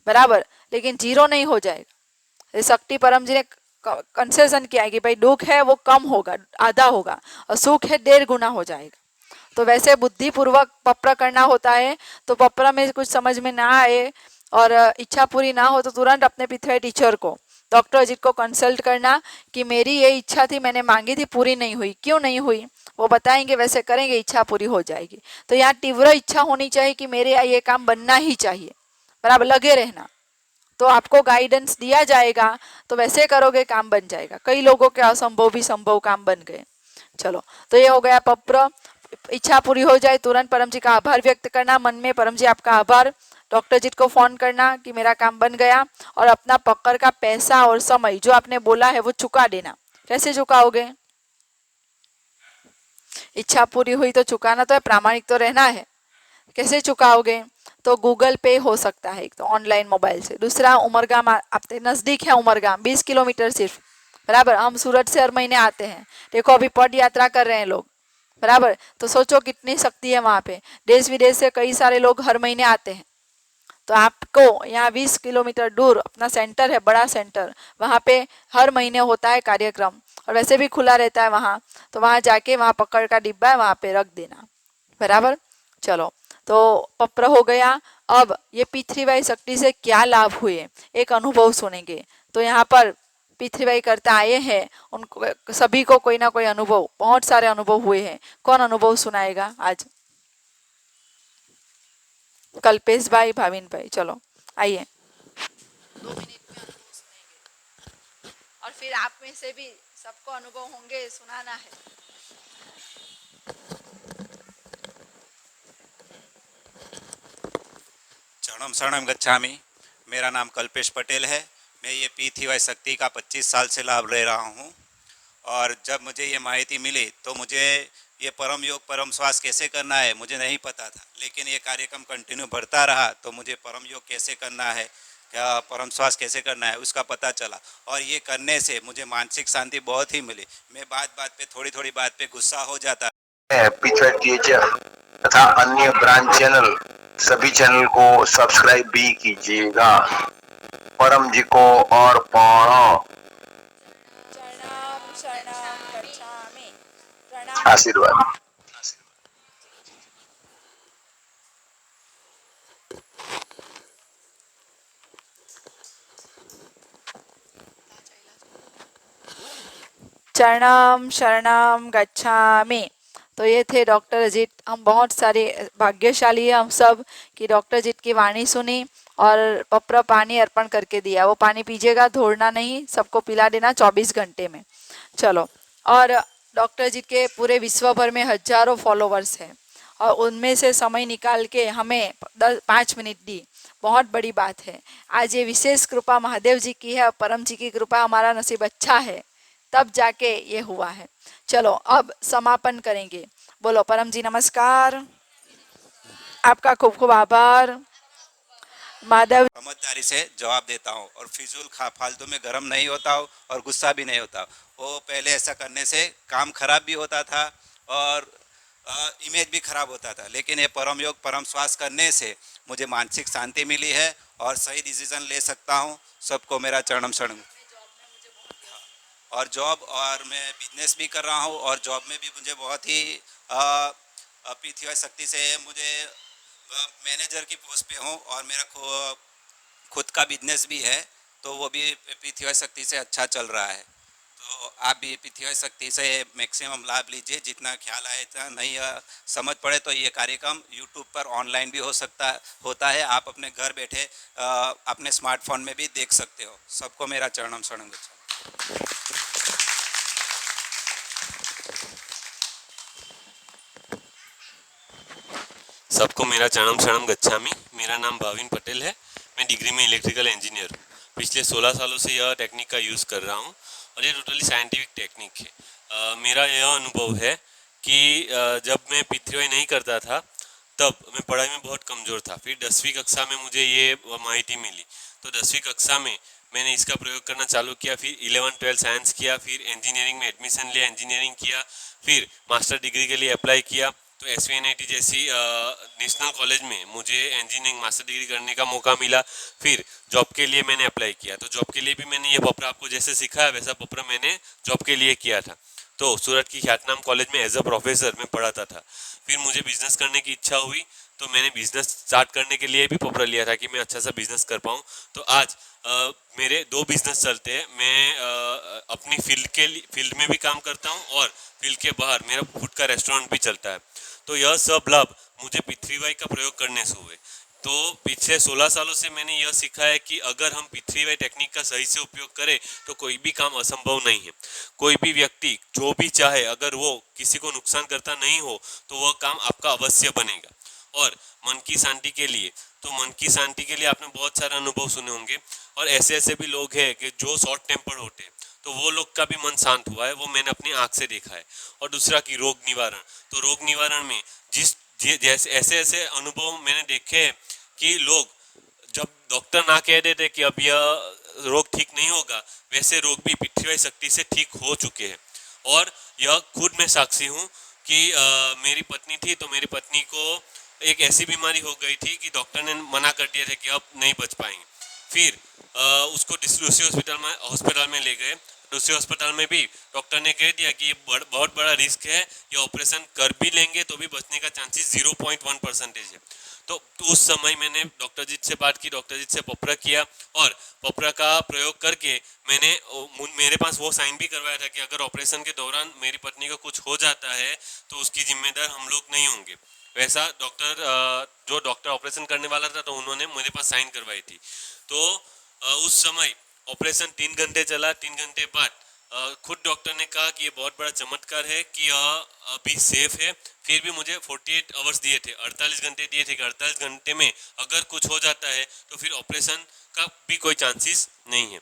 A: बराबर, लेकिन 0 नहीं हो जाएगा। शक्ति परम जी ने कंसेशन किया है कि भाई दुख है वो कम होगा, आधा होगा, और सुख है 1.5 गुना हो जाएगा। तो वैसे बुद्धिपूर्वक पप्र करना होता है। तो पप्र में कुछ समझ में ना आए और इच्छा पूरी ना हो तो तुरंत अपने P3Y टीचर को, डॉक्टर अजीत को कंसल्ट करना कि मेरी ये इच्छा थी, मैंने मांगी थी, पूरी नहीं हुई, क्यों नहीं हुई, वो बताएंगे, वैसे करेंगे, इच्छा पूरी हो जाएगी। तो यहाँ तीव्र इच्छा होनी चाहिए कि मेरे ये काम बनना ही चाहिए, बराबर, लगे रहना, तो आपको गाइडेंस दिया जाएगा, तो वैसे करोगे काम बन जाएगा। कई लोगों के असंभव भी संभव काम बन गए। चलो, तो ये हो गया पप्र। इच्छा पूरी हो जाए तुरंत परम जी का आभार व्यक्त करना, मन में परम जी आपका आभार, डॉक्टर जी को फोन करना कि मेरा काम बन गया, और अपना पकड़ का पैसा और समय जो आपने बोला है वो चुका देना। कैसे चुकाओगे? इच्छा पूरी हुई तो चुकाना तो है, प्रामाणिक तो रहना है। कैसे चुकाओगे? तो गूगल पे हो सकता है, एक तो ऑनलाइन मोबाइल से, दूसरा उमरगाम, आपके नजदीक है उमरगाम, 20 किलोमीटर सिर्फ, बराबर। हम सूरत से हर महीने आते हैं, देखो अभी पद यात्रा कर रहे हैं लोग, बराबर, तो सोचो कितनी शक्ति है वहां पे, देश विदेश से कई सारे लोग हर महीने आते हैं। तो आपको यहाँ 20 किलोमीटर दूर अपना सेंटर है, बड़ा सेंटर, वहाँ पे हर महीने होता है कार्यक्रम, और वैसे भी खुला रहता है वहाँ, तो वहाँ जाके वहाँ पकड़ का डिब्बा है, वहाँ पे रख देना, बराबर। चलो, तो पप्र हो गया। अब ये P3Y शक्ति से क्या लाभ हुए, एक अनुभव सुनेंगे। तो यहाँ पर P3Y करता आए हैं, उनको सभी को कोई ना कोई अनुभव, बहुत सारे अनुभव हुए हैं। कौन अनुभव सुनाएगा आज? कल्पेश भाई, भाविन भाई, चलो आइए, 2 मिनट में अनुभव सुनेंगे, और फिर आप में से भी सबको अनुभव होंगे, सुनाना है।
B: चरणम शरणम गच्छामि। मेरा नाम कल्पेश पटेल है। मैं ये P3Y शक्ति का 25 साल से लाभ ले रहा हूँ, और जब मुझे ये माहिती मिली तो मुझे ये परम योग परम श्वास कैसे करना है मुझे नहीं पता था, लेकिन ये कार्यक्रम कंटिन्यू बढ़ता रहा तो मुझे परम योग कैसे करना है, क्या परम श्वास कैसे करना है उसका पता चला, और ये करने से मुझे मानसिक शांति बहुत ही मिली। मैं बात बात पे, थोड़ी थोड़ी बात पे गुस्सा हो जाता
C: है। P3Y टीचर तथा अन्य ब्रांच चैनल, सभी चैनल को सब्सक्राइब भी कीजिएगा। परम जी को और प्रणाम, आशीर्वाद।
A: चरणम शरणम गच्छामि। तो ये थे डॉक्टर अजीत। हम बहुत सारे भाग्यशाली हैं हम सब कि डॉक्टर अजीत की वाणी सुनी और पप्र पानी अर्पण करके दिया, वो पानी पीजिएगा, छोड़ना नहीं, सबको पिला देना 24 घंटे में। चलो, और डॉक्टर जी के पूरे विश्व भर में हजारों फॉलोवर्स हैं और उनमें से समय निकाल के हमें 5 मिनट दी, बहुत बड़ी बात है। आज ये विशेष कृपा महादेव जी की है और परम जी की कृपा, हमारा नसीब अच्छा है तब जाके ये हुआ है। चलो अब समापन करेंगे। बोलो परम जी नमस्कार, आपका खूब खूब आभार। माधव
B: समझदारी से जवाब देता हूँ और फिजूल फालतू में गर्म नहीं होता हूँ और गुस्सा भी नहीं होता। वो पहले ऐसा करने से काम खराब भी होता था और इमेज भी खराब होता था, लेकिन ये परम योग परम श्वास करने से मुझे मानसिक शांति मिली है और सही डिसीजन ले सकता हूँ। सबको मेरा चरणम शरण। और जॉब और मैं बिजनेस भी कर रहा हूँ और जॉब में भी मुझे बहुत ही पीथीवाई शक्ति से मुझे मैनेजर की पोस्ट पे हूँ और मेरा खुद का बिजनेस भी है, तो वो भी पीथीवाई शक्ति से अच्छा चल रहा है। तो आप भी पीथीवाई शक्ति से मैक्सिमम लाभ लीजिए, जितना ख्याल आए, इतना नहीं समझ पड़े तो ये कार्यक्रम यूट्यूब पर ऑनलाइन भी होता है। आप अपने घर बैठे अपने स्मार्टफोन में भी देख सकते हो। सबको मेरा चरणम शरण गच्छामि।
D: सबको मेरा चरणम शरणम गच्छामि। मेरा नाम भाविन पटेल है। मैं डिग्री में इलेक्ट्रिकल इंजीनियर हूँ। पिछले 16 सालों से यह टेक्निक का यूज़ कर रहा हूँ और ये टोटली साइंटिफिक टेक्निक है। मेरा यह अनुभव है कि जब मैं पीथीवाई नहीं करता था तब मैं पढ़ाई में बहुत कमज़ोर था। फिर 10वीं कक्षा में मुझे ये माहिती मिली, तो 10वीं कक्षा में मैंने इसका प्रयोग करना चालू किया। फिर 11-12 साइंस किया, फिर इंजीनियरिंग में एडमिशन लिया, इंजीनियरिंग किया, फिर मास्टर डिग्री के लिए अप्लाई किया। तो SVNIT जैसी नेशनल कॉलेज में मुझे इंजीनियरिंग मास्टर डिग्री करने का मौका मिला। फिर जॉब के लिए मैंने अप्लाई किया, तो जॉब के लिए भी मैंने ये पपरा आपको जैसे सिखाया वैसा पपरा मैंने जॉब के लिए किया था। तो सूरत की ख्यातनाम कॉलेज में एज अ प्रोफेसर मैं पढ़ाता था। फिर मुझे बिजनेस करने की इच्छा हुई, तो मैंने बिजनेस स्टार्ट करने के लिए भी पपरा लिया था कि मैं अच्छा सा बिजनेस कर पाऊँ। तो आज मेरे 2 बिजनेस चलते हैं। मैं अपनी फील्ड में भी काम करता हूँ और फील्ड के बाहर मेरा खुद का रेस्टोरेंट भी चलता है। तो यह सब लाभ मुझे पीथीवाई का प्रयोग करने से हुए। तो पिछले 16 सालों से मैंने यह सीखा है कि अगर हम पीथीवाई टेक्निक का सही से उपयोग करें तो कोई भी काम असंभव नहीं है। कोई भी व्यक्ति जो भी चाहे, अगर वो किसी को नुकसान करता नहीं हो तो वह काम आपका अवश्य बनेगा। और मन की शांति के लिए, तो मन की शांति के लिए आपने बहुत सारे अनुभव सुने होंगे और ऐसे ऐसे भी लोग हैं कि जो शॉर्ट टेम्पर होते हैं, तो वो लोग का भी मन शांत हुआ है, वो मैंने अपनी आंख से देखा है। और दूसरा कि रोग निवारण, तो रोग निवारण में जैसे ऐसे ऐसे अनुभव मैंने देखे हैं कि लोग जब डॉक्टर ना कह देते कि अब यह रोग ठीक नहीं होगा, वैसे रोग भी पीथीवाई शक्ति से ठीक हो चुके हैं। और यह खुद मैं साक्षी हूँ कि मेरी पत्नी थी, तो मेरी पत्नी को एक ऐसी बीमारी हो गई थी कि डॉक्टर ने मना कर दिया था कि अब नहीं बच पाएंगे। फिर उसको दूसरे हॉस्पिटल में ले गए। दूसरे अस्पताल में भी डॉक्टर ने कह दिया कि ये बहुत बड़ा रिस्क है, ये ऑपरेशन कर भी लेंगे तो भी बचने का चांसेस 0.1% है। तो उस समय मैंने डॉक्टर जी से बात की, डॉक्टर जी से पपरा किया और पपरा का प्रयोग करके मेरे पास वो साइन भी करवाया था कि अगर ऑपरेशन के दौरान मेरी पत्नी को कुछ हो जाता है तो उसकी जिम्मेदार हम लोग नहीं होंगे। वैसा जो डॉक्टर ऑपरेशन करने वाला था, तो उन्होंने मेरे पास साइन करवाई थी। तो उस समय ऑपरेशन 3 घंटे चला। 3 घंटे बाद खुद डॉक्टर ने कहा कि ये बहुत बड़ा चमत्कार है कि यह अभी सेफ है। फिर भी मुझे 48 आवर्स दिए थे, 48 घंटे दिए थे कि 48 घंटे में अगर कुछ हो जाता है तो फिर ऑपरेशन का भी कोई चांसेस नहीं है।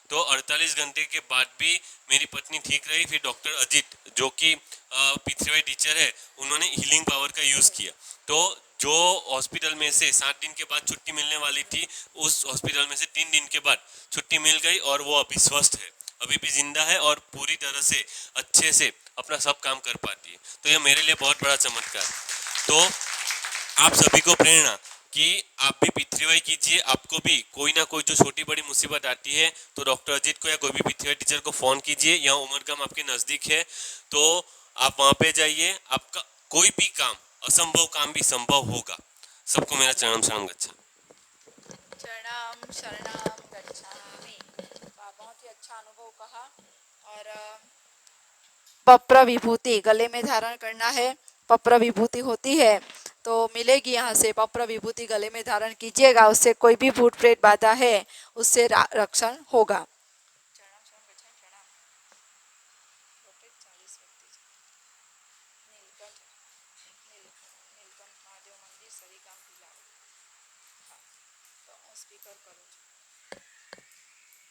D: तो 48 घंटे के बाद भी मेरी पत्नी ठीक रही। फिर डॉक्टर अजीत, जो कि पीथीवाई टीचर है, उन्होंने हीलिंग पावर का यूज़ किया। तो जो हॉस्पिटल में से 7 दिन के बाद छुट्टी मिलने वाली थी, उस हॉस्पिटल में से 3 दिन के बाद छुट्टी मिल गई और वो अभी स्वस्थ है, अभी भी जिंदा है और पूरी तरह से अच्छे से अपना सब काम कर पाती है। तो यह मेरे लिए बहुत बड़ा चमत्कार। तो आप सभी को प्रेरणा कि आप भी पीथीवाई कीजिए। आपको भी कोई ना कोई जो छोटी बड़ी मुसीबत आती है तो डॉक्टर अजीत को या कोई भी पीथीवाई टीचर को फ़ोन कीजिए। यहाँ उमरगाम आपके नज़दीक है, तो आप वहाँ पे जाइए। आपका कोई भी काम, असंभव काम भी संभव होगा। सबको मेरा चरणम शरणम गच्छामि।
A: चरणम शरणम गच्छामि। बहुत ही अच्छा अनुभव कहा। और पप्र विभूति गले में धारण करना है पप्र विभूति होती है तो मिलेगी यहाँ से। पप्र विभूति गले में धारण कीजिएगा, उससे कोई भी भूत प्रेत बाधा है उससे रक्षण होगा।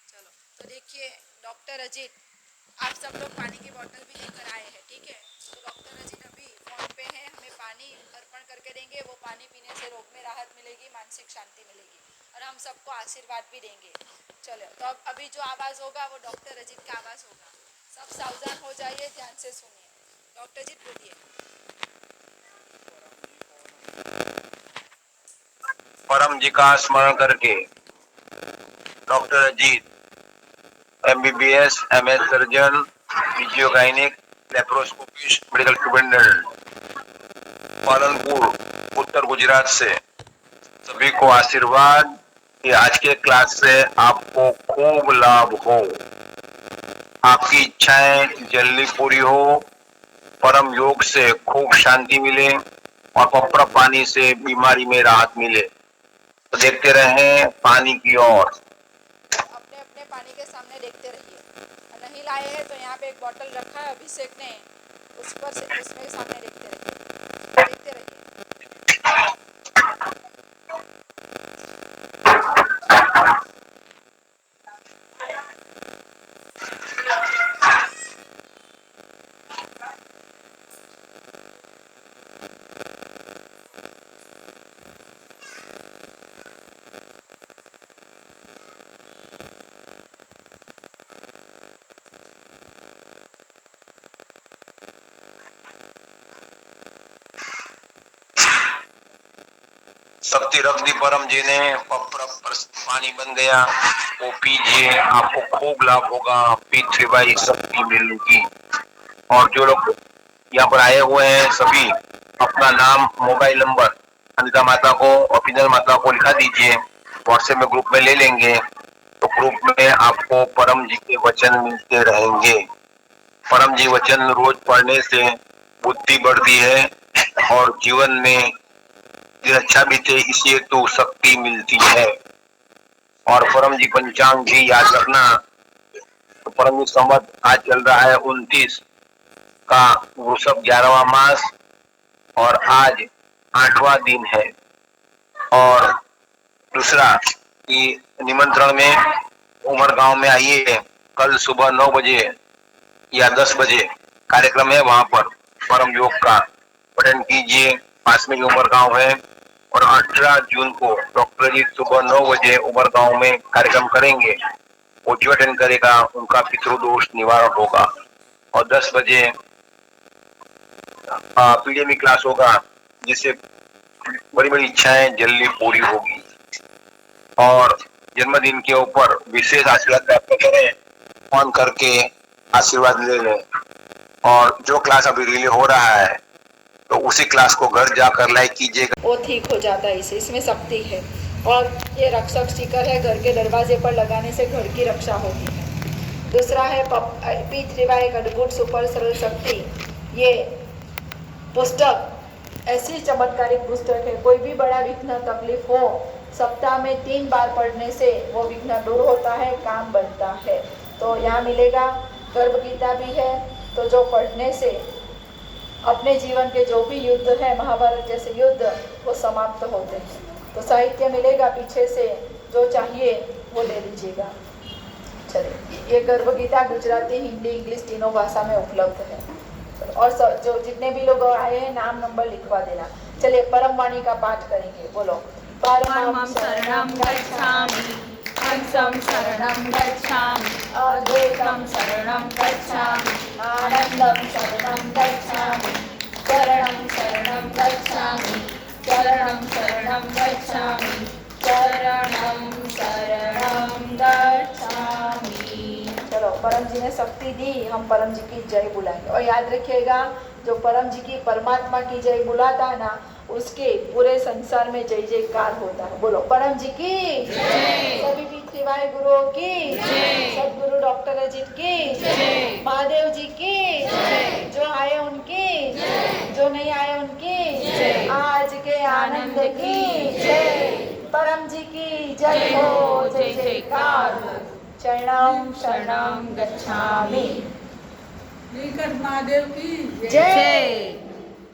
A: चलो तो देखिए डॉक्टर अजीत, आप सब लोग पानी की बोतल भी लेकर आए हैं, ठीक है। तो डॉक्टर अजीत अभी फोन पे है, हमें पानी अर्पण करके देंगे। वो पानी पीने से रोग में राहत मिलेगी, मानसिक शांति मिलेगी और हम सबको आशीर्वाद भी देंगे। चलो तो अब अभी जो आवाज़ होगा वो डॉक्टर अजीत का आवाज़ होगा। सब सावधान हो जाइए, ध्यान से सुनिए। डॉक्टर अजीत बोलिए।
C: परम जी का स्मरण करके doctor Ajit MBBS MS surgeon, फिजियोगाइनिक, लेप्रोस्कोपिस्ट, मेडिकल सुपरिटेंडेंट, पालनपुर उत्तर गुजरात से सभी को आशीर्वाद कि आज के क्लास से आपको खूब लाभ हो, आपकी इच्छाएं जल्दी पूरी हो, परम योग से खूब शांति मिले और पप्र पानी से बीमारी में राहत मिले। तो देखते रहें पानी की ओर।
A: अपने अपने पानी के सामने देखते रहिए। नहीं लाए हैं तो यहाँ पे एक बोतल रखा है अभिषेक ने, उस पर से उसमें सामने देखते रहिए, देखते रहिए।
C: शक्ति रख दी परम जी ने, पप्र पानी बन गया, वो पीजिए, आपको खूब लाभ होगा, पी3 शक्ति मिलेगी। और जो लोग यहाँ पर आए हुए हैं सभी अपना नाम, मोबाइल नंबर अनिता माता को और पिंजल माता को लिखा दीजिए, व्हाट्सएप में ग्रुप में ले लेंगे। तो ग्रुप में आपको परम जी के वचन मिलते रहेंगे। परम जी वचन रोज पढ़ने से बुद्धि बढ़ती है और जीवन में अच्छा बीते, इसी तो शक्ति मिलती है। और परम जी पंचांग भी याद रखना। तो परम जी संवत आज चल रहा है 29 का वृषभ 11वां मास और आज 8वां दिन है। और दूसरा कि निमंत्रण में उमरगांव में आइए, कल सुबह 9 बजे या 10 बजे कार्यक्रम है, वहां पर परम योग का अटेंड कीजिए। पास में उमरगांव है। और 18 जून को डॉक्टर जी सुबह 9 बजे उमरगांव में कार्यक्रम करेंगे, वो जो अटेंड करेगा उनका पितृदोष निवारण होगा। और 10 बजे पीडीएमई क्लास होगा, जिससे बड़ी बड़ी इच्छाएं जल्दी पूरी होगी। और जन्मदिन के ऊपर विशेष आशीर्वाद प्राप्त करें, फोन करके आशीर्वाद ले लें। और जो क्लास अभी रिलीज हो रहा है तो उसी क्लास को घर जाकर लाइक कीजिएगा,
A: वो ठीक हो जाता है। इसमें शक्ति है। और ये रक्षक स्टिकर है, घर के दरवाजे पर लगाने से घर की रक्षा होती है। दूसरा है P3 एक अद्भुत सुपर सरल शक्ति। ये पुस्तक ऐसी चमत्कारिक पुस्तक है, कोई भी बड़ा विघ्न तकलीफ हो, सप्ताह में 3 बार पढ़ने से वो विघ्न दूर होता है, काम बनता है। तो यहाँ मिलेगा। गर्भ गीता भी है, तो जो पढ़ने से अपने जीवन के जो भी युद्ध है, महाभारत जैसे युद्ध, वो समाप्त होते हैं। तो साहित्य मिलेगा पीछे से, जो चाहिए वो ले लीजिएगा। चलिए, ये गर्भ गीता गुजराती, हिंदी, इंग्लिश तीनों भाषा में उपलब्ध है। और जो जितने भी लोग आए हैं नाम नंबर लिखवा देना। चलिए परम वाणी का पाठ करेंगे, बोलो।
E: परमं शरणं गच्छामि, हंसं शरणं गच्छामि, अद्वैतं शरणं गच्छामि, आनन्दं शरणं गच्छामि, शरणं शरणं गच्छामि, शरणं शरणं गच्छामि, शरणं शरणं गच्छामि।
A: चलो, परम जी ने शक्ति दी, हम परम जी की जय बुलाएंगे। और याद रखिएगा, जो परम जी की, परमात्मा की जय बुलाता है ना, उसके पूरे संसार में जय जयकार होता है। बोलो परम जी की
E: जय।
A: सभी पी वाहे गुरुओं की
E: जय।
A: सदगुरु डॉक्टर अजीत की
E: जय।
A: महादेव जी की
E: जय।
A: जो आए उनकी जो नहीं आए उनकी
E: जय।
A: आज के आनंद की जय। परम जी की जय हो, जय जयकार हो। शरणम शरणम गच्छामि।
F: नीलकंठ महादेव की
A: जय।